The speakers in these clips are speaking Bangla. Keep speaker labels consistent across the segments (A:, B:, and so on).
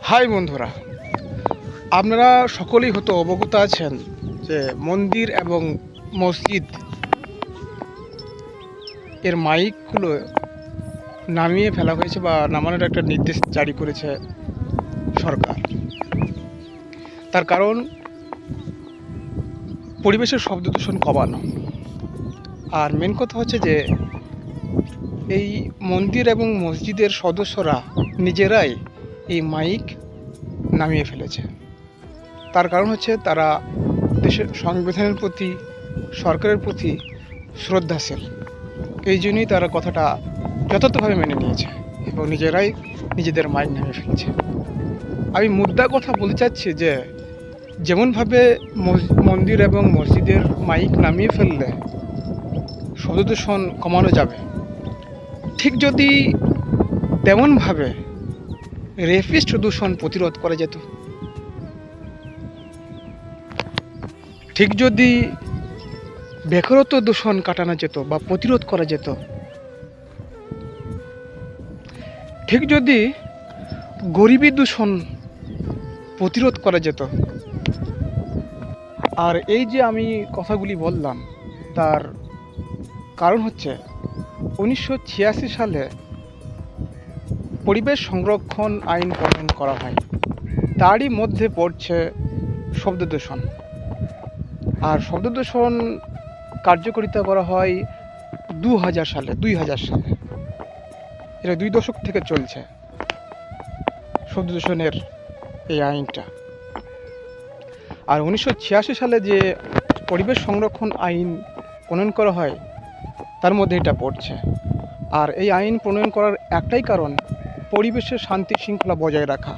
A: হাই বন্ধুরা, আপনারা সকলেই হয়তো অবগত আছেন যে মন্দির এবং মসজিদ এর মাইকগুলো নামিয়ে ফেলা হয়েছে বা নামানোর একটা নির্দেশ জারি করেছে সরকার। তার কারণ পরিবেশের শব্দ দূষণ কমানো। আর মেন কথা হচ্ছে যে এই মন্দির এবং মসজিদের সদস্যরা নিজেরাই এই মাইক নামিয়ে ফেলেছে। তার কারণ হচ্ছে তারা দেশের সংবিধানের প্রতি, সরকারের প্রতি শ্রদ্ধাশীল। এই জন্যই তারা কথাটা যথার্থভাবে মেনে নিয়েছে এবং নিজেরাই নিজেদের মাইক নামিয়ে ফেলেছে। আমি মুদ্রা কথা বলতে চাচ্ছি যে যেমনভাবে মন্দির এবং মসজিদের মাইক নামিয়ে ফেললে শব্দ দূষণ কমানো যাবে, ঠিক যদি তেমনভাবে রেফিস্ট দূষণ প্রতিরোধ করা যেত, ঠিক যদি বেকারত্ব দূষণ কাটানো যেত বা প্রতিরোধ করা যেত, ঠিক যদি গরিবী দূষণ প্রতিরোধ করা যেত। আর এই যে আমি কথাগুলি বললাম তার কারণ হচ্ছে 1986 সালে পরিবেশ সংরক্ষণ আইন প্রণয়ন করা হয়। তারই মধ্যে পড়ছে শব্দ দূষণ। আর শব্দ দূষণ কার্যকারিতা করা হয় 2000 সালে। এটা 2 দশক থেকে চলছে শব্দ দূষণের এই আইনটা। আর 1986 সালে যে পরিবেশ সংরক্ষণ আইন প্রণয়ন করা হয় তার মধ্যে এটা পড়ছে। আর এই আইন প্রণয়ন করার একটাই কারণ পরিবেশের শান্তি শৃঙ্খলা বজায় রাখা।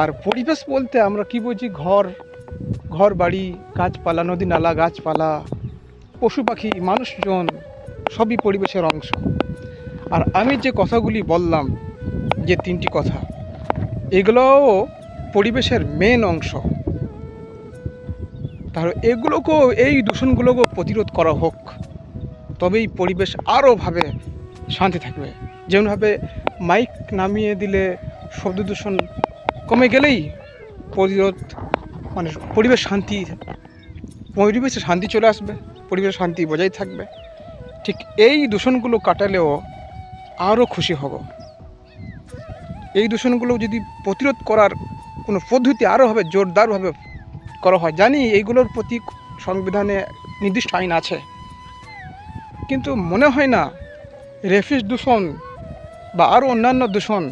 A: আর পরিবেশ বলতে আমরা কি বুঝি? ঘর বাড়ি, গাছপালা, নদী নালা, গাছপালা, পশু পাখি, মানুষজন সবই পরিবেশের অংশ। আর আমি যে কথাগুলি বললাম, যে 3টি কথা, এগুলোও পরিবেশের মেন অংশ। তাহলে এগুলোকেও, এই দূষণগুলোকেও প্রতিরোধ করা হোক, তবেই পরিবেশ আরোভাবে শান্তি থাকবে। যেমনভাবে মাইক নামিয়ে দিলে শব্দ দূষণ কমে গেলেই প্রতিরোধ, মানে পরিবেশে শান্তি চলে আসবে, পরিবেশের শান্তি বজায় থাকবে। ঠিক এই দূষণগুলো কাটালেও আরও খুশি হব। এই দূষণগুলো যদি প্রতিরোধ করার কোনো পদ্ধতি আরোভাবে জোরদারভাবে করা হয়, জানি এইগুলোর প্রতি সংবিধানে নির্দিষ্ট আইন আছে, কিন্তু মনে হয় না রেফিস দূষণ বা আরও অন্যান্য দূষণ